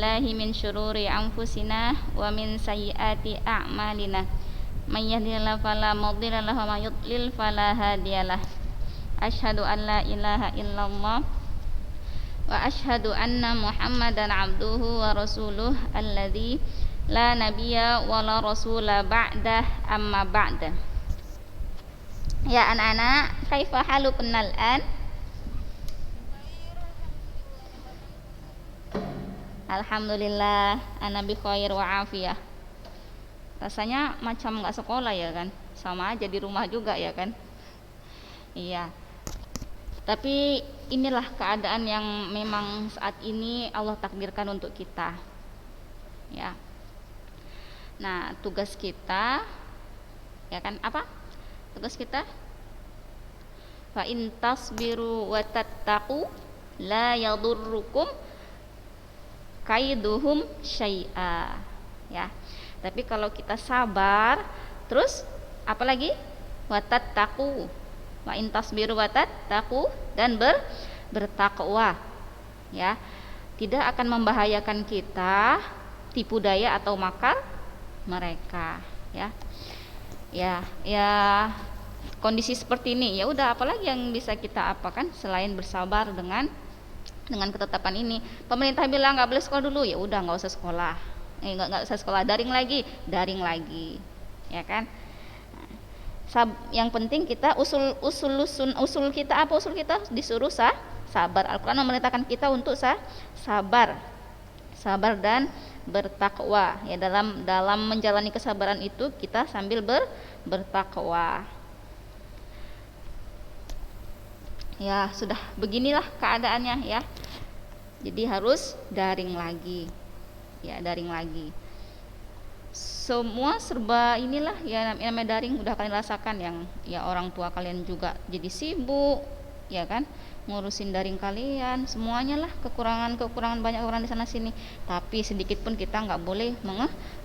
billahi min syururi anfusina wa min sayyiati a'malina. May yahdihillahu fala mudilla lahu wa may yudlil fala hadiyalah. Asyhadu an la ilaha illallah wa asyhadu anna Muhammadan abduhu wa rasuluh alladzi la nabiyya wa la rasula ba'dah amma ba'da. Ya anak-anak, kaifa halukum al-an? Alhamdulillah, ana bi khair wa afiyah. Rasanya macam enggak sekolah ya kan? Sama aja di rumah juga ya kan? Iya. Tapi inilah keadaan yang memang saat ini Allah takdirkan untuk kita. Ya. Nah, tugas kita ya kan apa? Tugas kita fa in tasbiru wa tattaqu la yadurrukum kaiduhum syai'a. Ya. Tapi kalau kita sabar, terus apa lagi? Wa tattaqu. Wa in tasbiru wa tattaqu dan bertakwa. Ya. Tidak akan membahayakan kita tipu daya atau makar mereka, ya. Ya, kondisi seperti ini ya udah apalagi yang bisa kita apakan selain bersabar dengan ketetapan ini. Pemerintah bilang nggak boleh sekolah dulu, ya udah nggak usah sekolah, nggak usah sekolah, daring lagi, ya kan. Yang penting kita usul kita apa? Usul kita disuruh sabar. Al-Quran memerintahkan kita untuk sabar dan bertakwa. Ya, dalam menjalani kesabaran itu kita sambil bertakwa. Ya, sudah beginilah keadaannya ya. Jadi harus daring lagi. Ya, daring lagi. Semua serba inilah ya, namanya daring udah kalian rasakan, yang ya orang tua kalian juga jadi sibuk, ya kan? Ngurusin daring kalian, semuanya lah kekurangan banyak orang di sana sini. Tapi sedikit pun kita nggak boleh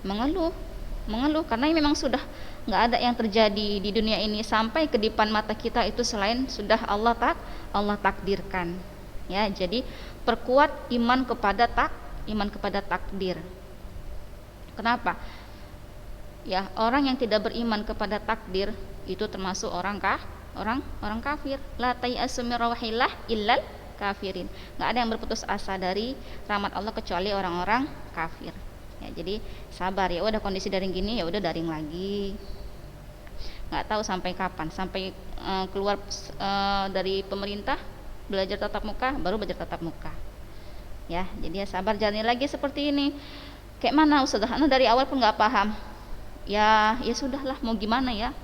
mengeluh karena ini memang sudah nggak ada yang terjadi di dunia ini sampai ke depan mata kita itu selain sudah Allah takdirkan. Ya, jadi perkuat iman kepada takdir. Kenapa? Ya, orang yang tidak beriman kepada takdir itu termasuk orang kafir. La tayasu min rawahillah illal kafirin. Enggak ada yang berputus asa dari rahmat Allah kecuali orang-orang kafir. Ya, jadi sabar ya, udah kondisi daring gini ya udah daring lagi. Enggak tahu sampai kapan, sampai keluar dari pemerintah belajar tatap muka, baru belajar tatap muka. Ya, jadi ya sabar, jalani lagi seperti ini. Kayak mana Ustazah? Anu dari awal pun enggak paham. Ya sudahlah, mau gimana ya?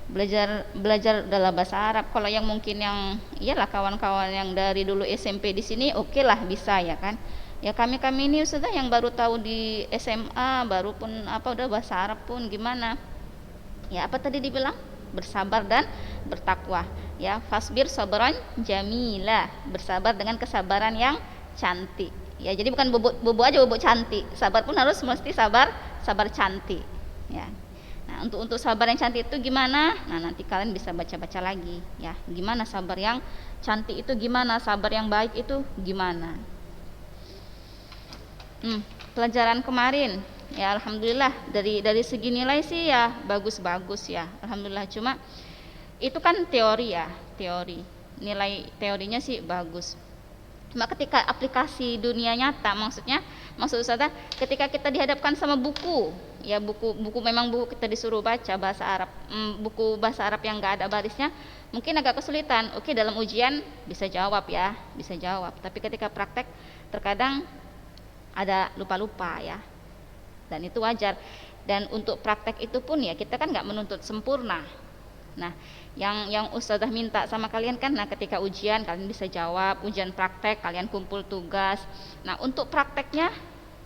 Belajar dalam bahasa Arab. Kalau yang mungkin yang iyalah kawan-kawan yang dari dulu SMP di sini oke lah bisa ya kan. Ya kami ini sudah yang baru tahu di SMA, baru pun udah bahasa Arab pun gimana. Ya apa tadi dibilang? Bersabar dan bertakwa. Ya, fasbir sabran jamila, bersabar dengan kesabaran yang cantik. Ya, jadi bukan bobo aja bobo cantik. Sabar pun harus mesti sabar cantik. Ya. Nah, untuk sabar yang cantik itu gimana? Nah, nanti kalian bisa baca-baca lagi ya. Gimana sabar yang cantik itu gimana? Sabar yang baik itu gimana? Pelajaran kemarin ya alhamdulillah dari segi nilai sih ya bagus ya. Alhamdulillah, cuma itu kan teori. Nilai teorinya sih bagus. Cuma ketika aplikasi dunia nyata, maksud Ustazah, ketika kita dihadapkan sama buku, ya buku memang buku kita disuruh baca bahasa Arab, buku bahasa Arab yang enggak ada barisnya, mungkin agak kesulitan. Oke, dalam ujian bisa jawab. Tapi ketika praktek terkadang ada lupa ya. Dan itu wajar. Dan untuk praktek itu pun ya kita kan enggak menuntut sempurna. Nah, yang Ustazah minta sama kalian kan, nah ketika ujian kalian bisa jawab, ujian praktek kalian kumpul tugas. Nah, untuk prakteknya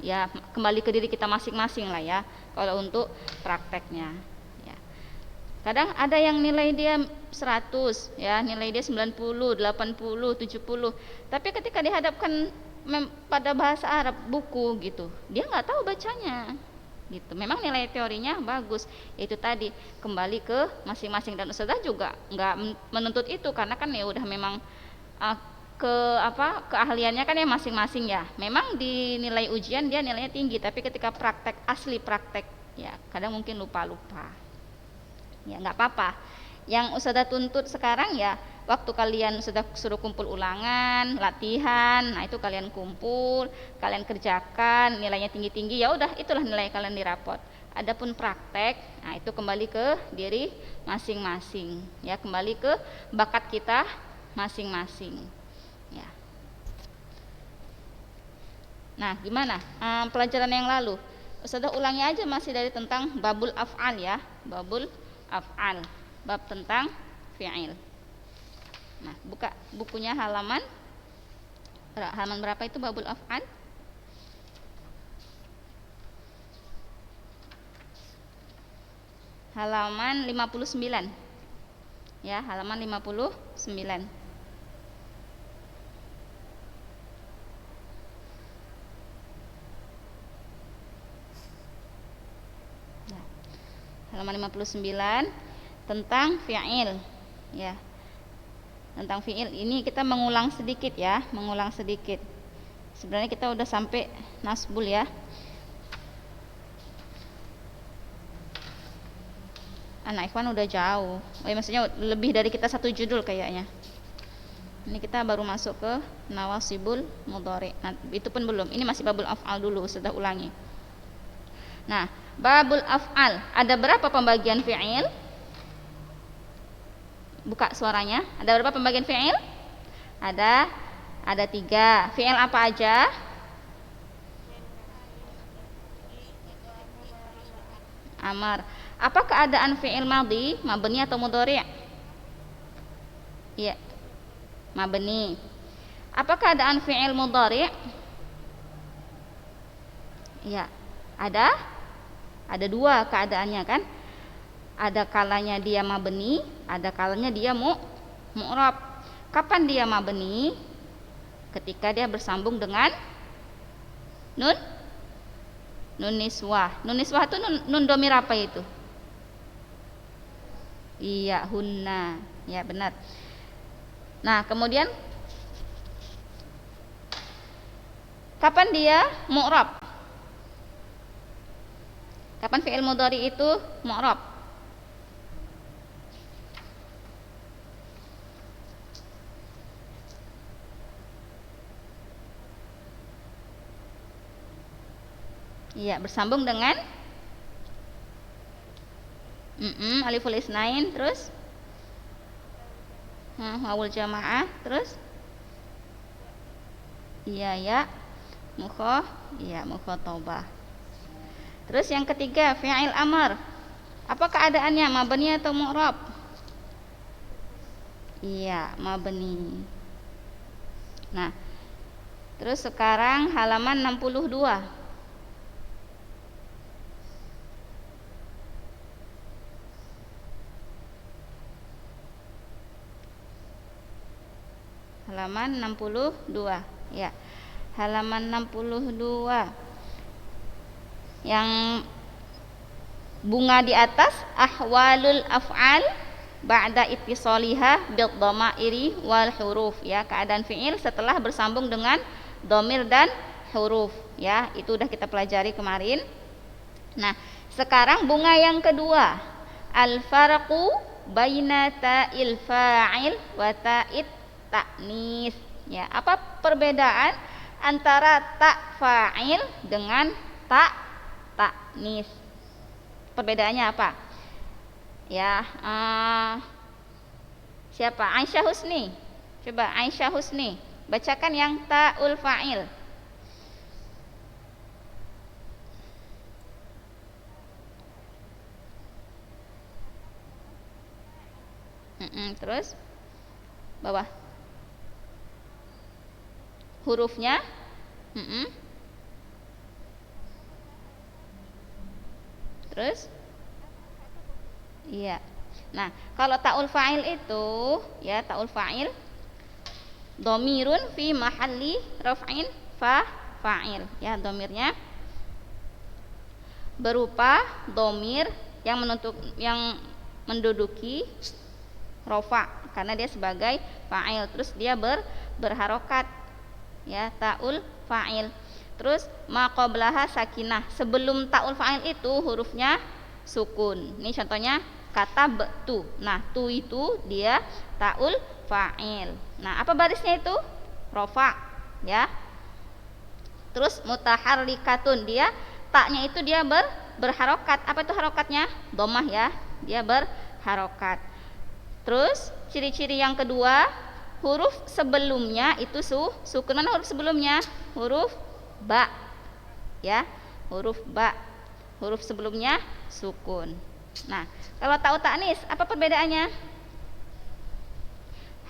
ya kembali ke diri kita masing-masing lah ya. Kalau untuk prakteknya ya. Kadang ada yang nilai dia 100 ya, nilai dia 90, 80, 70. Tapi ketika dihadapkan pada bahasa Arab buku gitu, dia nggak tahu bacanya. Gitu. Memang nilai teorinya bagus, itu tadi kembali ke masing-masing, dan Ustazah juga nggak menuntut itu karena kan ya udah memang keahliannya kan ya masing-masing ya. Memang di nilai ujian dia nilainya tinggi, tapi ketika praktek asli praktek ya kadang mungkin lupa-lupa. Ya nggak apa-apa. Yang Ustazah tuntut sekarang ya waktu kalian sudah suruh kumpul ulangan, latihan, nah itu kalian kumpul, kalian kerjakan, nilainya tinggi-tinggi, ya udah itulah nilai kalian di rapot. Adapun praktek, nah itu kembali ke diri masing-masing, ya kembali ke bakat kita masing-masing. Ya. Nah, gimana pelajaran yang lalu? Ustazah ulangi aja masih dari tentang babul af'al ya, babul af'al, bab tentang fi'il. Nah, buka bukunya halaman berapa itu babul af'al? Halaman 59. Ya, halaman 59. Ya. Halaman 59 tentang fi'il. Ya. Tentang fi'il ini kita mengulang sedikit ya, mengulang sedikit. Sebenarnya kita udah sampai nasbul ya. Anak Ikhwan udah jauh. Maksudnya lebih dari kita satu judul kayaknya. Ini kita baru masuk ke nawasibul mudhari. Nah, itu pun belum. Ini masih babul af'al dulu, sudah ulangi. Nah, babul af'al, ada berapa pembagian fi'il? Buka suaranya. Ada berapa pembagian fi'il? Ada 3. Fi'il apa aja? Amar. Apa keadaan fi'il madhi? Mabni atau mudhari'? Iya. Mabni. Apa keadaan fi'il mudhari'? Iya. Ada 2 keadaannya kan? Ada kalanya dia mabni, ada kalanya dia mu'rab. Kapan dia mabni? Ketika dia bersambung dengan nun niswah. Nun niswah itu nun domir apa itu? Iya, hunna. Ya, benar. Nah, kemudian kapan dia mu'rab? Kapan fi'il mudhari itu mu'rab? Iya, bersambung dengan aliful isnain, terus wawul jamaah, terus iya ya mukhatabah. Terus yang ketiga fi'il amr. Apa keadaannya? Mabni atau mu'rab? Iya, mabni. Nah, terus sekarang halaman 62. Halaman 62 ya. Halaman 62 yang bunga di atas, ahwalul af'al ba'da ittisaliha bid dhamairi wal huruf ya, keadaan fi'il setelah bersambung dengan dhamir dan huruf ya, itu udah kita pelajari kemarin. Nah, sekarang bunga yang kedua, al farqu baina ta'il fa'il wa ta'it ta'nis ya. Apa perbedaan antara ta fa'il dengan ta ta'nis? Perbedaannya apa? Ya, siapa? Aisyah Husni. Coba Aisyah Husni bacakan yang ta'ul fa'il. Terus bawah hurufnya terus iya. Nah, kalau ta'ul fa'il itu ya, ta'ul fa'il dhamirun fi mahalli raf'in fa'il ya, dhamirnya berupa dhamir yang menduduki rafa karena dia sebagai fa'il, terus dia berharokat, ya, ta'ul fa'il. Terus ma qablaha sakinah, sebelum ta'ul fa'il itu hurufnya sukun. Ini contohnya katabtu. Nah, tu itu dia ta'ul fa'il. Nah, apa barisnya itu? Rofa, ya. Terus mutaharrikatun, dia taknya itu dia berharokat. Apa itu harokatnya? Dhammah, ya. Dia berharokat. Terus ciri-ciri yang kedua, huruf sebelumnya itu sukun. Mana huruf sebelumnya? Huruf ba, ya, huruf ba. Huruf sebelumnya sukun. Nah, kalau ta'u ta'nis apa perbedaannya?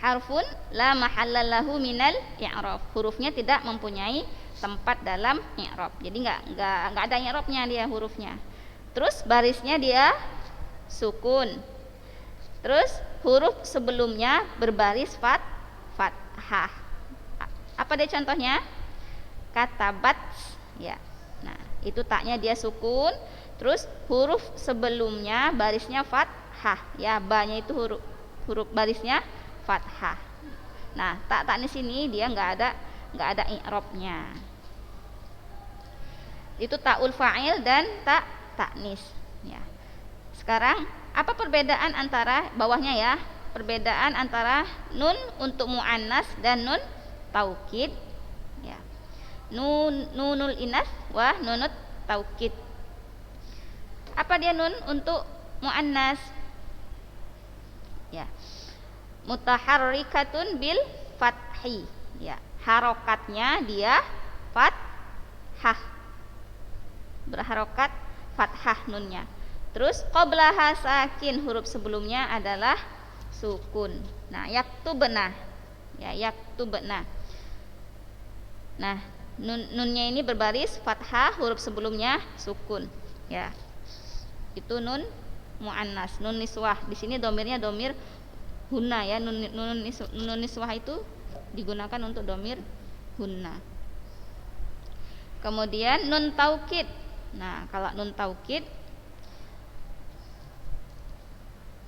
Harfun la mahalla lahu minal i'rab. Hurufnya tidak mempunyai tempat dalam i'rab. Jadi enggak ada i'rabnya dia hurufnya. Terus barisnya dia sukun. Terus huruf sebelumnya berbaris fathah. Apa dia contohnya? Katabat, ya. Nah, itu taknya dia sukun, terus huruf sebelumnya barisnya fathah, ya, ba-nya itu huruf barisnya fathah. Nah, tak di sini dia enggak ada i'rabnya. Itu ta'ul fa'il dan ta'nis, ya. Sekarang apa perbedaan antara bawahnya, ya? Perbedaan antara nun untuk muannas dan nun taukid, ya. Nunul inas wa nunut taukid. Apa dia nun untuk muannas? Ya. Mutaharrikatun bil fathi, ya. Harokatnya dia fathah. Berharokat fathah nunnya. Terus qablaha sakin, huruf sebelumnya adalah sukun. Nah, yaktubna, ya, yaktubna. Nah, nunnya ini berbaris fathah, huruf sebelumnya sukun, ya. Itu nun muannas, nun niswah. Di sini domirnya domir hunna, ya. Nun niswah itu digunakan untuk domir hunna. Kemudian nun taukid. Nah, kalau nun taukid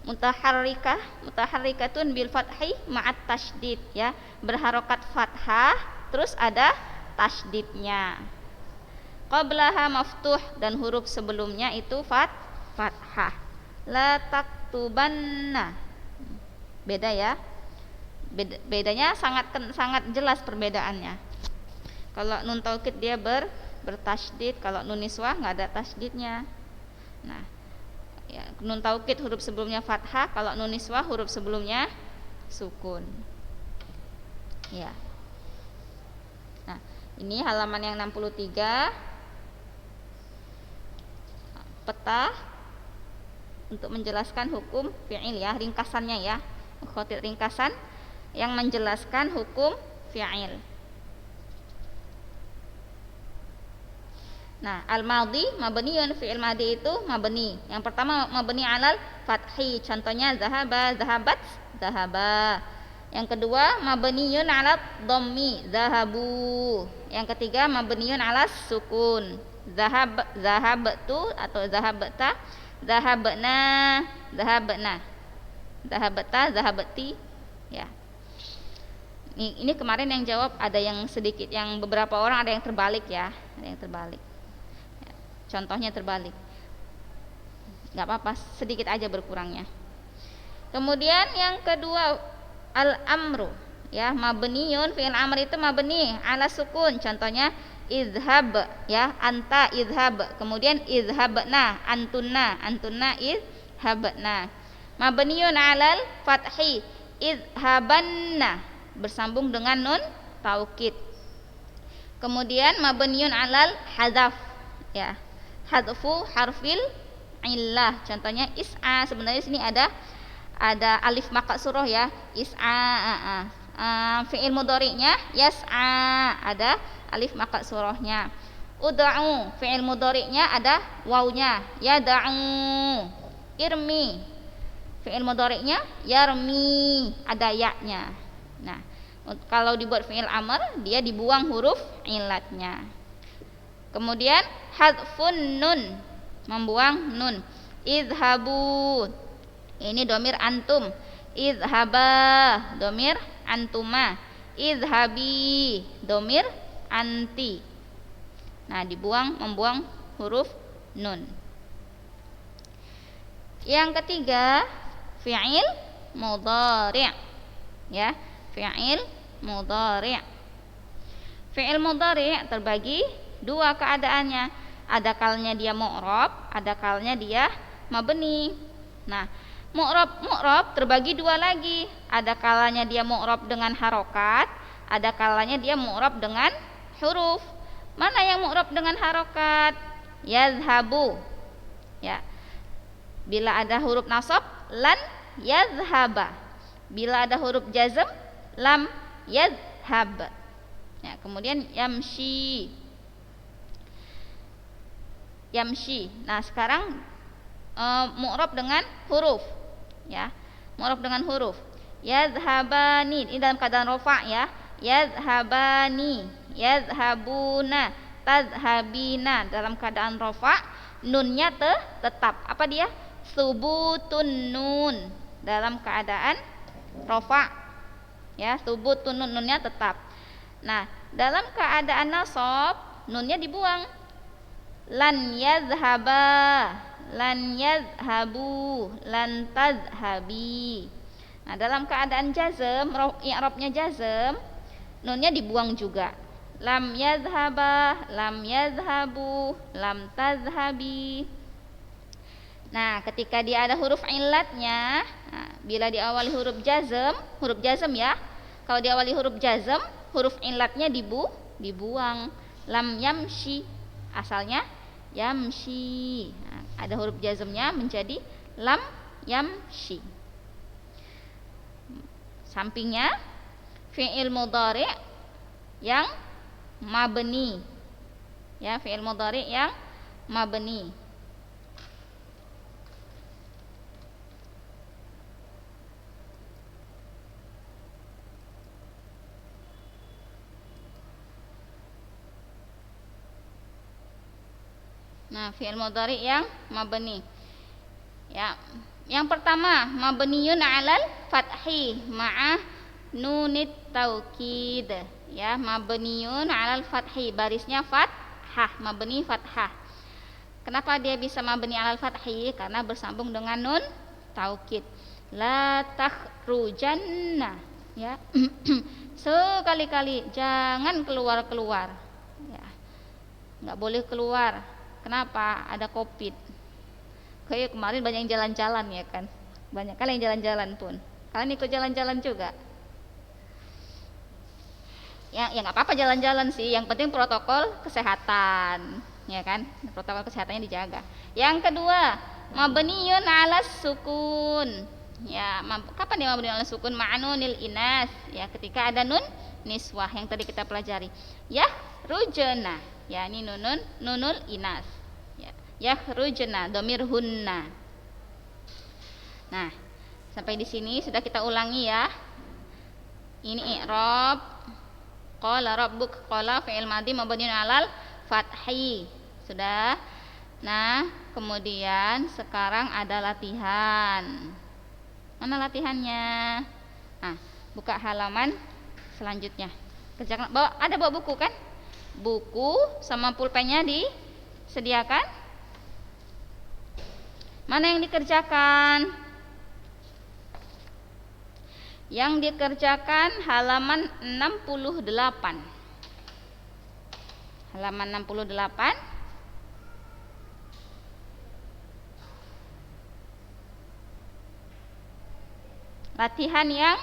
mutaharrikatun bil fathi ma'at tasydid, ya, berharokat fathah terus ada tasydidnya. Qablaha maftuh, dan huruf sebelumnya itu fathah. La taktubanna. Beda, ya. Bedanya sangat jelas perbedaannya. Kalau nun taukid dia bertasydid, kalau nun niswah enggak ada tasydidnya. Nah, ya, nun taukid huruf sebelumnya fathah, kalau nun niswah huruf sebelumnya sukun, ya. Nah, ini halaman yang 63, peta untuk menjelaskan hukum fi'il, ya, ringkasannya, ya. Ringkasan yang menjelaskan hukum fi'il. Nah, al-madhi mabniun, fi'il madhi itu mabni. Yang pertama mabni alal fathi, contohnya zahaba, zahabat, zahaba. Yang kedua mabniun alal dhammi, zahabu. Yang ketiga mabniun alas sukun, zahabtu atau zahabta, zahabna, zahabna, zahabta, zahabti, ya. Ini kemarin yang jawab ada yang sedikit, yang beberapa orang ada yang terbalik, ya, ada yang terbalik. Contohnya terbalik, nggak apa-apa, sedikit aja berkurangnya. Kemudian yang kedua al-amru, ya, mabniun, fi'il amr itu mabni ala sukun, contohnya izhab, ya, anta izhab. Kemudian izhabna, antunna izhabna. Mabniun alal fathi, izhabanna, bersambung dengan nun taukid. Kemudian mabniun alal hadzaf, ya, hadfu harfil illah, contohnya is'a. Sebenarnya sini ada alif maqsurah, ya, is'a. Fi'il mudhari'nya yas'a, ada alif maqsurahnya. Ud'u, fi'il mudhari'nya ada wawunya, yad'u. Irmi, fi'il mudhari'nya yarmi, ada ya-nya. Nah, kalau dibuat fi'il amr dia dibuang huruf illatnya. Kemudian hadfun nun, membuang nun. Izhabu, ini domir antum. Izhaba, domir antuma. idhabi, domir anti. Nah, membuang huruf nun. Yang ketiga, fi'il mudhari'. Ya, fi'il mudhari'. Fi'il mudhari' terbagi dua keadaannya. Ada kalanya dia mu'rab, ada kalanya dia mabni. Nah, mu'rab terbagi dua lagi. Ada kalanya dia mu'rab dengan harokat, ada kalanya dia mu'rab dengan huruf. Mana yang mu'rab dengan harokat? Yadhabu. Ya. Bila ada huruf nasab, lan yadhhaba. Bila ada huruf jazm, lam yadhhab. Ya, kemudian yamshi. Nah, sekarang mu'rab dengan huruf. Ya. Mu'rab dengan huruf. Yadhhabani. Ini dalam keadaan rafa' ya. Yadhhabani, yadhhabuna, tadhhabina. Dalam keadaan rafa', nunnya tetap. Apa dia? Subutun nun. Dalam keadaan rafa'. Ya, subutun nun, nunnya tetap. Nah, dalam keadaan nasab, nunnya dibuang. Lan yadhhaba, lan yadhhabu, lan tadhhabi. Nah, dalam keadaan jazm, i'rabnya jazm, nunnya dibuang juga. Lam yadhhaba, lam yadhhabu, lam tadhhabi. Nah, ketika dia ada huruf illatnya, nah, bila diawali huruf jazm ya. Kalau diawali huruf jazm, huruf illatnya dibuang. Lam yamshi, asalnya yamshi. Nah, ada huruf jazmnya menjadi lam yamshi. Sampingnya fi'il mudhari' yang mabni. Ya, fi'il mudhari' yang mabni. Nah, fi'il mudhari' yang mabni. Ya. Yang pertama, mabniyun 'alal fathi ma'ah nunit taukid. Ya, mabniyun 'alal fathi, barisnya fathah, mabni fathah. Kenapa dia bisa mabni 'alal fathi? Karena bersambung dengan nun taukid. La takhrujanna, ya. Sekali-kali jangan keluar-keluar. Ya. Enggak boleh keluar. Kenapa? Ada Covid. Kayak kemarin banyak yang jalan-jalan ya kan. Banyak kali yang jalan-jalan pun. Kalian ikut jalan-jalan juga. Ya nggak apa-apa jalan-jalan sih. Yang penting protokol kesehatan, ya kan. Protokol kesehatannya dijaga. Yang kedua, mabniyun 'alas sukun. Ya, kapan dia mabniyun 'alas sukun? Ma'nunil inas. Ya, ketika ada nun niswah yang tadi kita pelajari. Ya, rujana. Ya, ini nunul inas. Yakhrujna, domir hunna. Nah, sampai di sini sudah kita ulangi ya. Ini i'rab. Qala rabbuk, qala fi'il madhi mabniun 'alal fathi. Sudah. Nah, kemudian sekarang ada latihan. Mana latihannya? Nah, buka halaman selanjutnya. Kerjakan. Bawa buku kan? Buku sama pulpennya disediakan. Mana yang dikerjakan? Yang dikerjakan halaman 68. Halaman 68. Latihan yang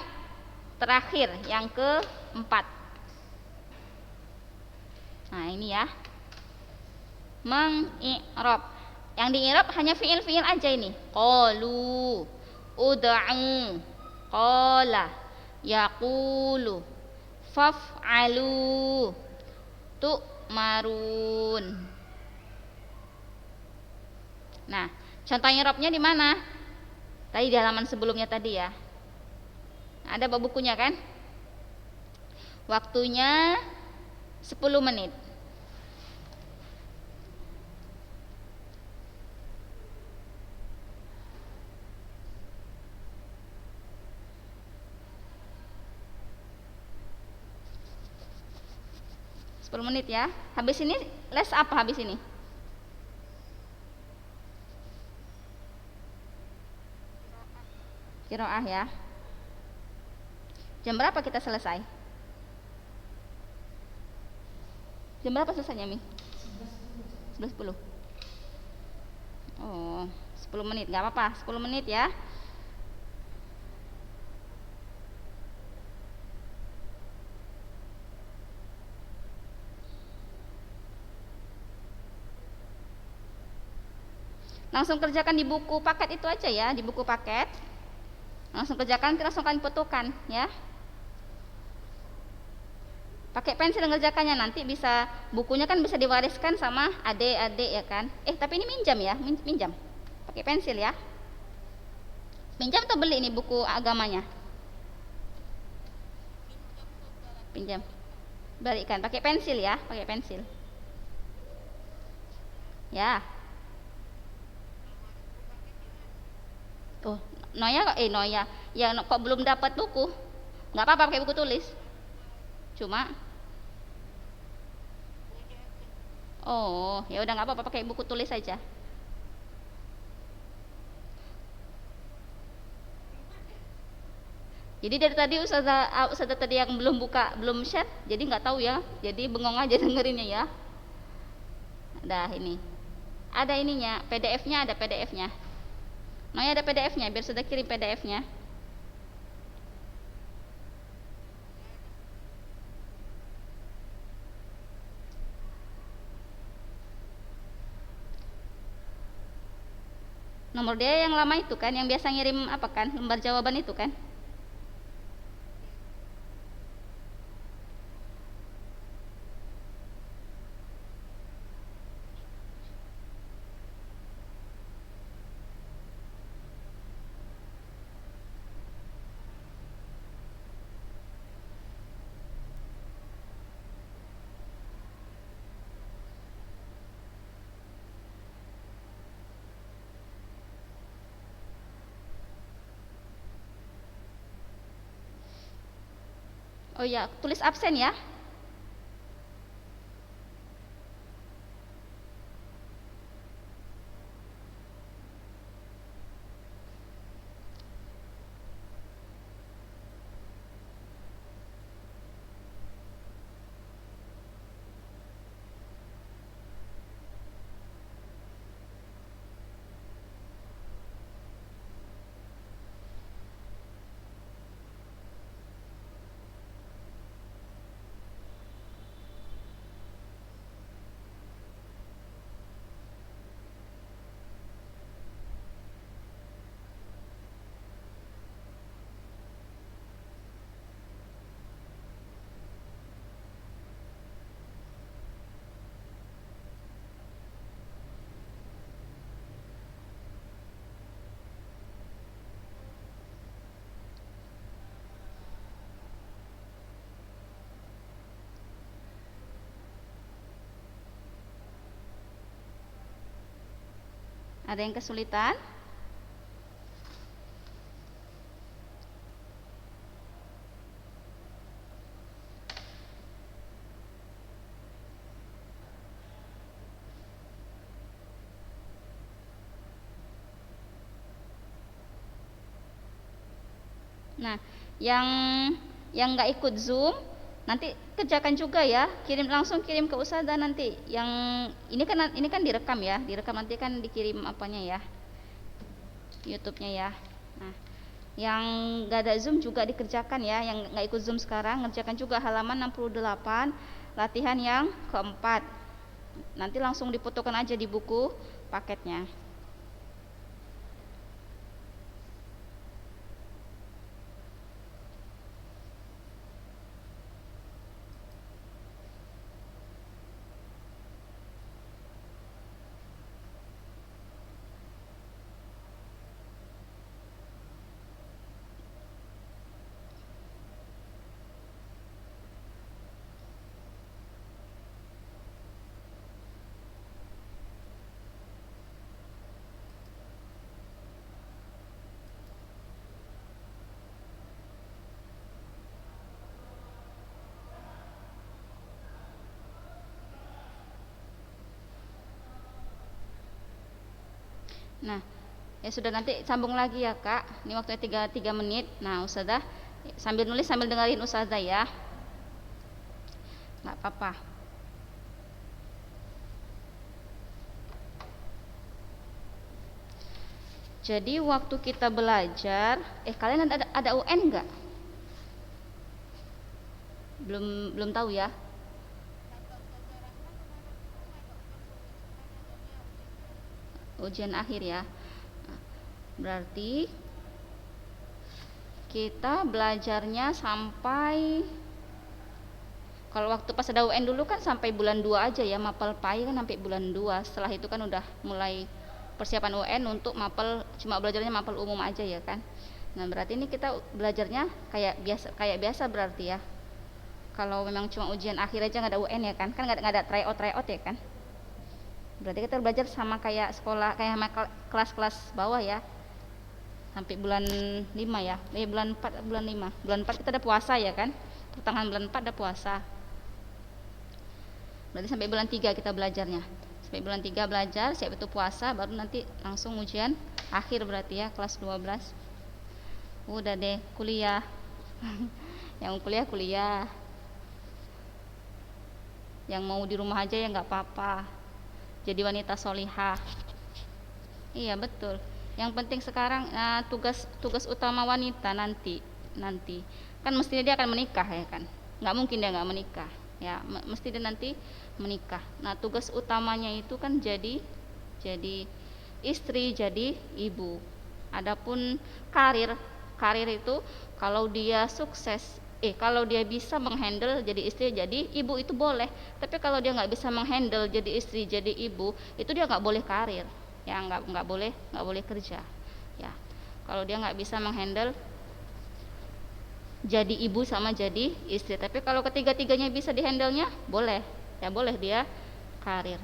terakhir, yang keempat. Nah, ini ya. Mengi'rab. Yang di'irab hanya fi'il-fi'il aja ini. Qalu, ud'u, qala, yaqulu, faf'alu, tu'marun. Nah, contoh i'rabnya di mana? Tadi di halaman sebelumnya tadi ya. Ada bukunya kan? Waktunya 10 menit. 10 menit ya. Habis ini les apa habis ini? Qiraah ya. Jam berapa kita selesai? Jam berapa selesainya, Mi? 11.10. Oh, 10 menit, nggak apa-apa, 10 menit ya. Langsung kerjakan di buku paket itu aja ya, di buku paket. Langsung kerjakan, langsung kalian fotokan ya. Pakai pensil ngerjakannya, nanti bisa bukunya kan bisa diwariskan sama adik-adik ya kan. Tapi ini minjam ya, minjam. Pakai pensil ya. Pinjam atau beli ini buku agamanya? Pinjam. Balikan, pakai pensil ya, pakai pensil. Ya. Oh, Noya, ya kok belum dapat buku? Nggak apa-apa pakai buku tulis. Cuma ya udah nggak apa-apa pakai buku tulis saja. Jadi dari tadi ustazah tadi yang belum buka, belum share, jadi nggak tahu ya. Jadi bengong aja dengerinnya ya. Dah ini. Ada ininya, PDF-nya ada PDF-nya. Noya ada PDF-nya, biar sudah kirim PDF-nya. Nomor dia yang lama itu kan, yang biasa ngirim apa kan, lembar jawaban itu kan. Oh ya, tulis absen ya. Ada yang kesulitan? Nah, yang nggak ikut Zoom nanti kerjakan juga ya, langsung kirim ke ustazah nanti. Yang ini kan direkam ya, direkam nanti kan dikirim apanya ya, YouTube-nya ya. Nah, yang nggak ada Zoom juga dikerjakan ya, yang nggak ikut Zoom sekarang ngerjakan juga halaman 68 latihan yang keempat. Nanti langsung difotokan aja di buku paketnya. Nah, ya sudah, nanti sambung lagi ya Kak. Ini waktunya 3 menit. Nah, Ustazah sambil nulis sambil dengerin Ustazah ya. Nggak apa-apa. Jadi waktu kita belajar, kalian ada UN nggak? Belum tahu ya. Ujian akhir ya. Berarti kita belajarnya sampai, kalau waktu pas ada UN dulu kan sampai bulan 2 aja ya, mapel PAI kan sampai bulan 2. Setelah itu kan udah mulai persiapan UN untuk mapel, cuma belajarnya mapel umum aja ya kan. Nah, berarti ini kita belajarnya kayak biasa berarti ya. Kalau memang cuma ujian akhir aja nggak ada UN ya kan nggak ada tryout ya kan. Berarti kita belajar sama kayak sekolah, kayak kelas-kelas bawah ya, sampai bulan 5 ya, bulan 4, bulan 5, bulan 4 kita ada puasa ya kan, pertengahan bulan 4 ada puasa. Berarti sampai bulan 3 kita belajarnya, sampai bulan 3 belajar, siap itu puasa, baru nanti langsung ujian akhir berarti ya, kelas 12. Udah deh kuliah. Yang kuliah, yang mau di rumah aja ya nggak apa-apa, jadi wanita solihah. Iya betul, yang penting sekarang tugas utama wanita nanti kan mestinya dia akan menikah ya kan, nggak mungkin dia nggak menikah ya, mesti dia nanti menikah. Nah, tugas utamanya itu kan jadi istri, jadi ibu. Adapun karir itu kalau dia sukses, kalau dia bisa menghandle jadi istri jadi ibu itu boleh, tapi kalau dia nggak bisa menghandle jadi istri jadi ibu, itu dia nggak boleh karir ya, nggak boleh kerja ya, kalau dia nggak bisa menghandle jadi ibu sama jadi istri. Tapi kalau ketiga-tiganya bisa dihandle-nya, boleh dia karir.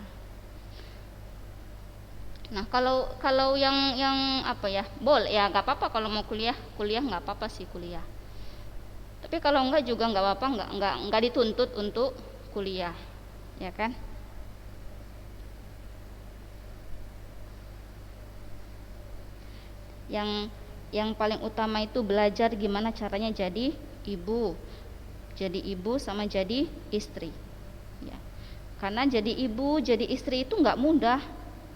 Nah, kalau yang apa ya, boleh ya, nggak apa-apa kalau mau kuliah nggak apa-apa sih kuliah. Tapi kalau enggak juga nggak apa-apa, nggak dituntut untuk kuliah, ya kan? Yang paling utama itu belajar gimana caranya jadi ibu sama jadi istri, ya. Karena jadi ibu, jadi istri itu nggak mudah,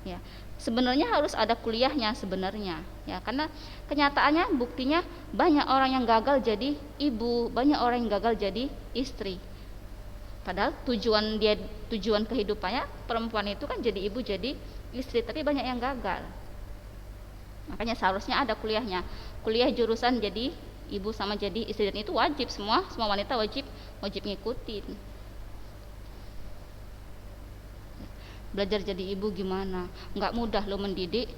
ya. Sebenarnya harus ada kuliahnya sebenarnya, ya, karena kenyataannya buktinya banyak orang yang gagal jadi ibu, banyak orang yang gagal jadi istri. Padahal tujuan kehidupannya perempuan itu kan jadi ibu, jadi istri, tapi banyak yang gagal. Makanya seharusnya ada kuliahnya, kuliah jurusan jadi ibu sama jadi istri, dan itu wajib, semua wanita wajib ngikutin. Belajar jadi ibu gimana, nggak mudah loh, mendidik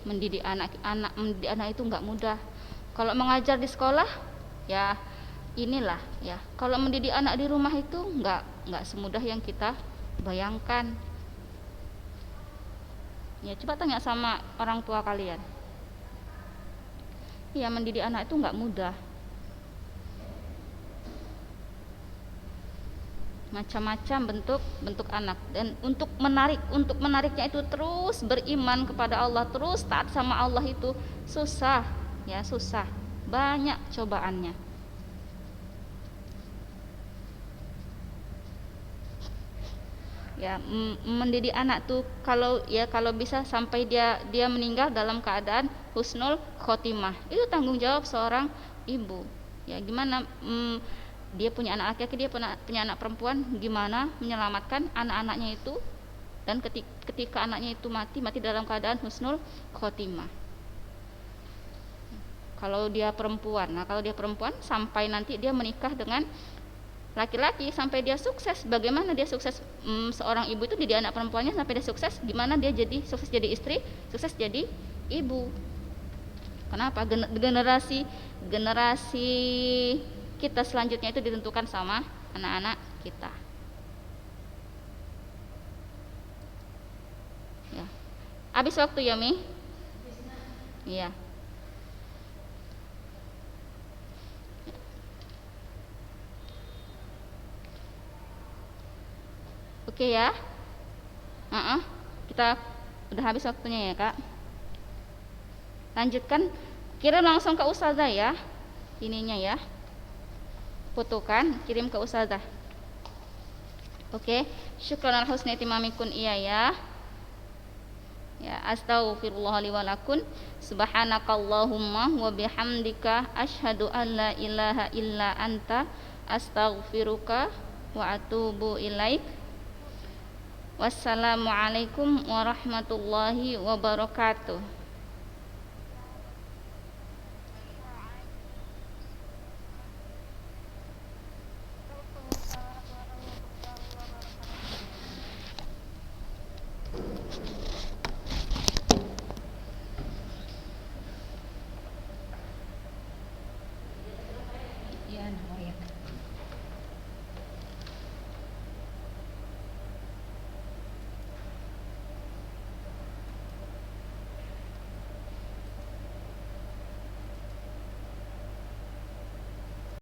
anak itu nggak mudah. Kalau mengajar di sekolah ya inilah ya, kalau mendidik anak di rumah itu nggak semudah yang kita bayangkan ya. Coba tanya sama orang tua kalian, ya, mendidik anak itu nggak mudah, macam-macam bentuk anak. Dan untuk menariknya itu terus beriman kepada Allah, terus taat sama Allah, itu susah ya, susah, banyak cobaannya ya. Mendidik anak tuh kalau bisa sampai dia meninggal dalam keadaan husnul khotimah, itu tanggung jawab seorang ibu ya. Gimana dia punya anak laki-laki, dia punya anak perempuan, gimana menyelamatkan anak-anaknya itu, dan ketika anaknya itu mati dalam keadaan husnul khotimah. Kalau dia perempuan sampai nanti dia menikah dengan laki-laki, sampai dia sukses, bagaimana dia sukses, seorang ibu itu didik anak perempuannya sampai dia sukses, gimana dia sukses jadi istri, sukses jadi ibu. Kenapa? Generasi kita selanjutnya itu ditentukan sama anak-anak kita ya. Habis waktu ya Mi? Iya. Oke ya. Kita udah habis waktunya ya Kak. Lanjutkan, kirim langsung ke ustazah ya, ininya ya, fotokan, kirim ke ustazah. Oke, syukran al husni timamikun iya ya. Ya, astaghfirullah li wa lakum. Subhanakallahumma wa bihamdika asyhadu an la ilaha illa anta astaghfiruka wa atubu ilaik. Wassalamualaikum warahmatullahi wabarakatuh.